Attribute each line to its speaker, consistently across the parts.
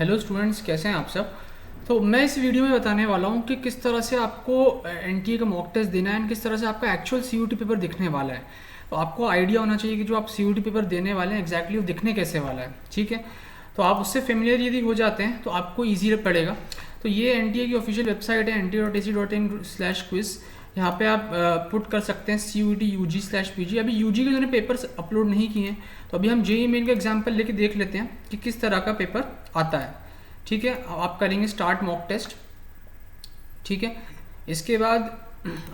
Speaker 1: Hello students, कैसे हैं आप सब। तो मैं इस वीडियो में बताने वाला हूँ कि किस तरह से आपको एनटीए का मॉक टेस्ट देना है एंड किस तरह से आपका एक्चुअल सीयूटी पेपर दिखने वाला है। तो आपको आइडिया होना चाहिए कि जो आप सीयूटी पेपर देने वाले हैं एग्जैक्टली वो दिखने कैसे वाला है, ठीक है। तो आप उससे फेमिलियर यदि हो जाते हैं तो आपको ईजी पड़ेगा। तो ये एनटीए की ऑफिशियल वेबसाइट है nta.ac.in/quiz। यहाँ पे आप पुट कर सकते हैं CUET UG/PG। अभी यूजी के जो पेपर्स अपलोड नहीं किए हैं, तो अभी हम जेईई मेन का एग्जाम्पल लेके देख लेते हैं कि किस तरह का पेपर आता है, ठीक है। आप करेंगे स्टार्ट मॉक टेस्ट, ठीक है। इसके बाद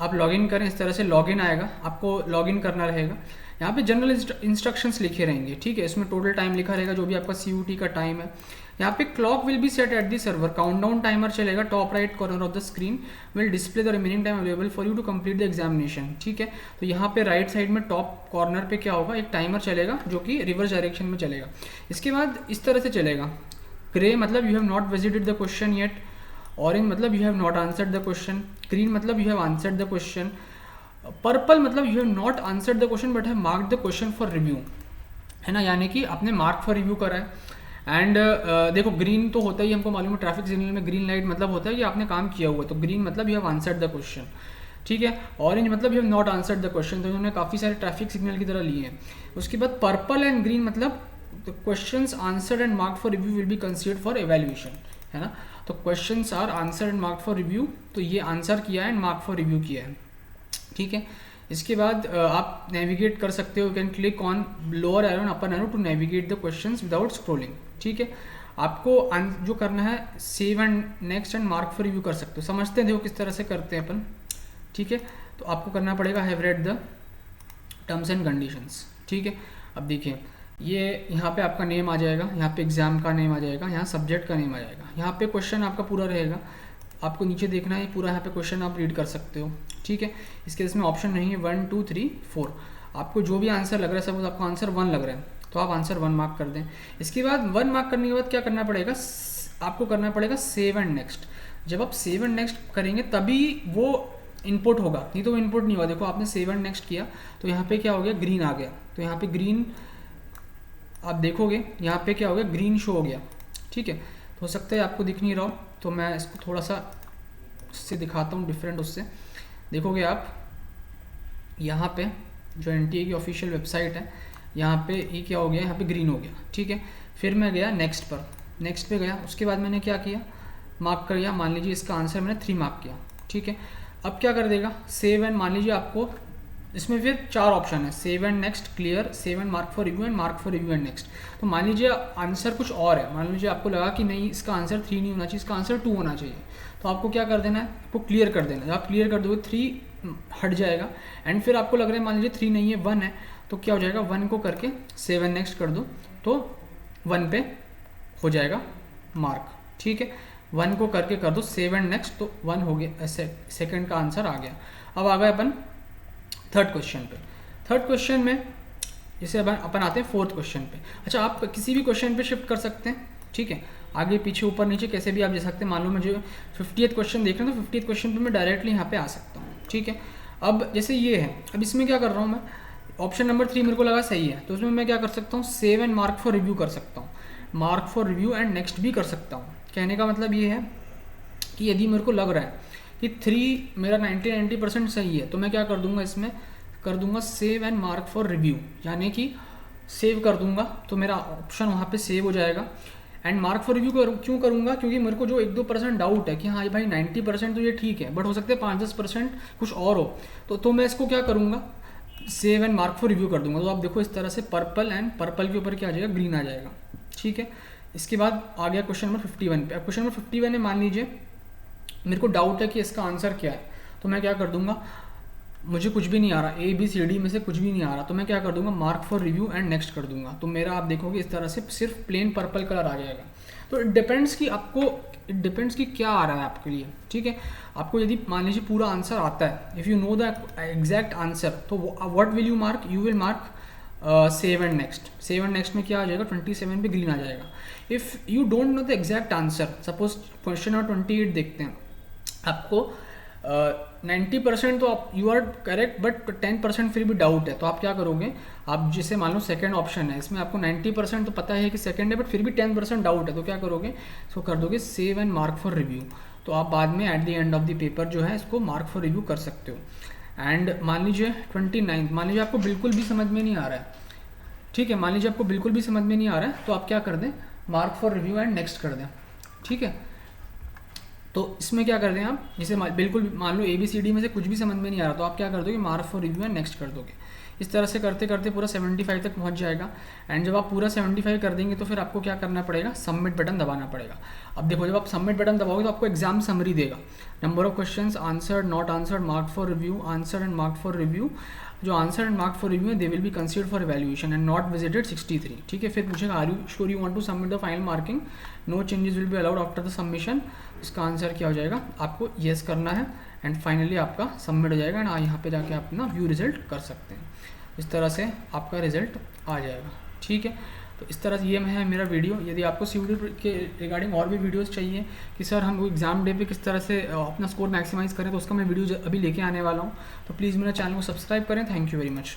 Speaker 1: आप लॉगिन करें, इस तरह से लॉगिन आएगा, आपको लॉगिन करना रहेगा। यहाँ पे जनरल इंस्ट्रक्शंस लिखे रहेंगे, ठीक है। इसमें टोटल टाइम लिखा रहेगा जो भी आपका CUT का टाइम है। यहाँ पे clock will be set at the server, countdown timer चलेगा। Top right corner of the screen will display the remaining time available for you to complete the examination, ठीक है। तो यहाँ पे राइट साइड में टॉप कॉर्नर पे क्या होगा, एक टाइमर चलेगा जो कि रिवर्स डायरेक्शन में चलेगा। इसके बाद इस तरह से चलेगा। ग्रे मतलब you have not visited the question yet, orange मतलब you have not answered the question, green मतलब you have answered the question, purple मतलब you have not answered the question but have marked the question for review, है ना, यानी कि आपने mark for review करा है। एंड देखो ग्रीन तो होता ही हमको मालूम है, ट्रैफिक सिग्नल में ग्रीन लाइट मतलब होता है कि आपने काम किया हुआ है, तो ग्रीन मतलब you have answered the question, ठीक है। ऑरेंज मतलब you have not answered the question, तो इन्होंने काफ़ी सारे ट्रैफिक सिग्नल की तरह लिए हैं। उसके बाद पर्पल एंड ग्रीन मतलब questions answered and marked for review will be considered for evaluation, है ना। तो questions are answered and marked for review, तो ये आंसर किया है एंड मार्क फॉर रिव्यू किया है, ठीक है। इसके बाद आप नेविगेट कर सकते हो, can click on lower arrow and upper arrow to navigate the questions without scrolling, ठीक है। आपको जो करना है save and next and mark for review कर सकते हो। समझते हैं देखो किस तरह से करते हैं अपन, ठीक है। तो आपको करना पड़ेगा have read the terms and conditions, ठीक है। अब देखिए ये यहाँ पे आपका नेम आ जाएगा, यहाँ पे एग्जाम का नेम आ जाएगा, यहाँ सब्जेक्ट का नेम आ जाएगा, यहाँ पे क्वेश्चन आपका पूरा रहेगा। आपको नीचे देखना है पूरा, यहाँ पे क्वेश्चन आप रीड कर सकते हो, ठीक है। इसके इसमें ऑप्शन नहीं है 1 2 3 4, आपको जो भी आंसर लग रहा है, सपोज आपको आंसर 1 लग रहा है तो आप आंसर 1 मार्क कर दें। इसके बाद 1 मार्क करने के बाद क्या करना पड़ेगा, आपको करना पड़ेगा सेव एंड नेक्स्ट। जब आप सेव एंड नेक्स्ट करेंगे तभी वो इनपुट होगा, नहीं तो वो इनपुट नहीं होगा। देखो आपने सेव एंड नेक्स्ट किया तो यहाँ पे क्या हो गया, ग्रीन आ गया। तो यहाँ पे ग्रीन आप देखोगे, यहाँ पे क्या हो गया, ग्रीन शो हो गया, ठीक है। तो हो सकता है आपको दिख नहीं रहा हो, तो मैं इसको थोड़ा सा इससे दिखाता हूँ डिफरेंट। उससे देखोगे आप यहाँ पे जो एनटीए की ऑफिशियल वेबसाइट है, यहाँ पे ये क्या हो गया, यहाँ पे ग्रीन हो गया, ठीक है। फिर मैं गया नेक्स्ट पर, नेक्स्ट पे गया, उसके बाद मैंने क्या किया, मार्क कर दिया। मान लीजिए इसका आंसर मैंने 3 मार्क किया, ठीक है। अब क्या कर देगा, सेव एंड, मान लीजिए आपको इसमें फिर 4 ऑप्शन है, save and next, clear, save and mark for review and mark for review and next. तो मान लीजिए आंसर कुछ और है, मान लीजिए आपको लगा कि नहीं इसका आंसर 3 नहीं होना चाहिए, इसका आंसर 2 होना चाहिए, तो आपको क्या कर देना है, आपको क्लियर कर देना है। जब आप क्लियर कर दोगे 3 हट जाएगा। एंड फिर आपको लग रहा है मान लीजिए 3 नहीं है 1 है, तो क्या हो जाएगा, 1 को करके सेव एंड नेक्स्ट कर दो तो 1 पे हो जाएगा मार्क, ठीक है। 1 को करके कर दो सेव एंड नेक्स्ट, तो 1 हो गया, सेकंड का आंसर आ गया। अब आ गए अपन थर्ड क्वेश्चन पे। थर्ड क्वेश्चन में जैसे अपन आते हैं फोर्थ क्वेश्चन पे। अच्छा, आप किसी भी क्वेश्चन पे शिफ्ट कर सकते हैं, ठीक है, आगे पीछे ऊपर नीचे कैसे भी आप जा सकते हैं। मान लो मुझे 50th क्वेश्चन देख रहे हैं तो 50th क्वेश्चन पे मैं डायरेक्टली यहाँ पे आ सकता हूँ, ठीक है। अब जैसे ये है, अब इसमें क्या कर रहा हूँ मैं, ऑप्शन नंबर 3 मेरे को लगा सही है, तो उसमें मैं क्या कर सकता हूँ, save and mark for review कर सकता हूँ, mark for review and next भी कर सकता हूँ। कहने का मतलब ये है कि यदि मेरे को लग रहा है कि 3 मेरा 90% सही है, तो मैं क्या कर दूंगा, इसमें कर दूंगा save and mark for review, यानी कि सेव कर दूंगा तो मेरा ऑप्शन वहाँ पे सेव हो जाएगा। एंड मार्क फॉर रिव्यू क्यों करूँगा, क्योंकि मेरे को जो 1-2% डाउट है कि हाँ भाई 90% तो ये ठीक है, बट हो सकता है 5-10% कुछ और हो, तो मैं इसको क्या करूँगा, save and mark for review कर दूंगा। तो आप देखो इस तरह से पर्पल एंड पर्पल के ऊपर क्या आ जाएगा, ग्रीन आ जाएगा, ठीक है। इसके बाद आ गया क्वेश्चन नंबर 51 पे। अब क्वेश्चन नंबर 51 में मान लीजिए मेरे को डाउट है कि इसका आंसर क्या है, तो मैं क्या कर दूंगा, मुझे कुछ भी नहीं आ रहा, ABCD में से कुछ भी नहीं आ रहा, तो मैं क्या कर दूंगा, mark for review and next कर दूंगा। तो मेरा आप देखोगे इस तरह से सिर्फ प्लेन पर्पल कलर आ जाएगा। तो इट डिपेंड्स कि क्या आ रहा है आपके लिए, ठीक है। आपको यदि मान लीजिए पूरा आंसर आता है, if you know the exact answer, तो what will you mark, you will mark save and next. Save and next में क्या आ जाएगा, 27 पे ग्रीन आ जाएगा। If you don't know the exact answer, suppose question number 28 देखते हैं, आपको 90% तो आप यू आर करेक्ट, बट 10% फिर भी डाउट है, तो आप क्या करोगे, आप जैसे मान लो सेकंड ऑप्शन है, इसमें आपको 90% तो पता है कि सेकंड है, बट फिर भी 10% डाउट है, तो क्या करोगे, इसको कर दोगे save and mark for review. तो आप बाद में at the end of the paper जो है इसको मार्क फॉर रिव्यू कर सकते हो। एंड मान लीजिए 29, मान लीजिए आपको बिल्कुल भी समझ में नहीं आ रहा है, ठीक है, मान लीजिए आपको बिल्कुल भी समझ में नहीं आ रहा है, तो आप क्या कर दें, mark for review and next कर दें, ठीक है। तो इसमें क्या कर दें आप, जैसे बिल्कुल मान लो ABCD में से कुछ भी समझ में नहीं आ रहा, तो आप क्या कर दोगे, mark for review and next कर दोगे। इस तरह से करते करते पूरा 75 तक पहुंच जाएगा। एंड जब आप पूरा 75 कर देंगे तो फिर आपको क्या करना पड़ेगा, सबमिट बटन दबाना पड़ेगा। अब देखो, जब आप सबमिट बटन दबाओगे तो आपको एग्जाम समरी देगा, number of questions answered, not answered, mark for review, answered and mark for review. जो answer and mark for review है they will be considered for evaluation and not visited 63, ठीक है। फिर पूछेगा are you sure you want to submit the final marking, no changes will be allowed after the submission. इसका answer क्या हो जाएगा, आपको येस करना है एंड फाइनली आपका सबमिट हो जाएगा एंड यहाँ पे जाके आप अपना व्यू रिजल्ट कर सकते हैं। इस तरह से आपका रिजल्ट आ जाएगा, ठीक है। तो इस तरह से ये है मेरा वीडियो। यदि आपको CUET के रिगार्डिंग और भी वीडियोस चाहिए कि सर हम एग्जाम डे पे किस तरह से अपना स्कोर मैक्सिमाइज़ करें, तो उसका मैं वीडियो अभी लेके आने वाला हूँ, तो प्लीज़ मेरे चैनल को सब्सक्राइब करें। Thank you very much.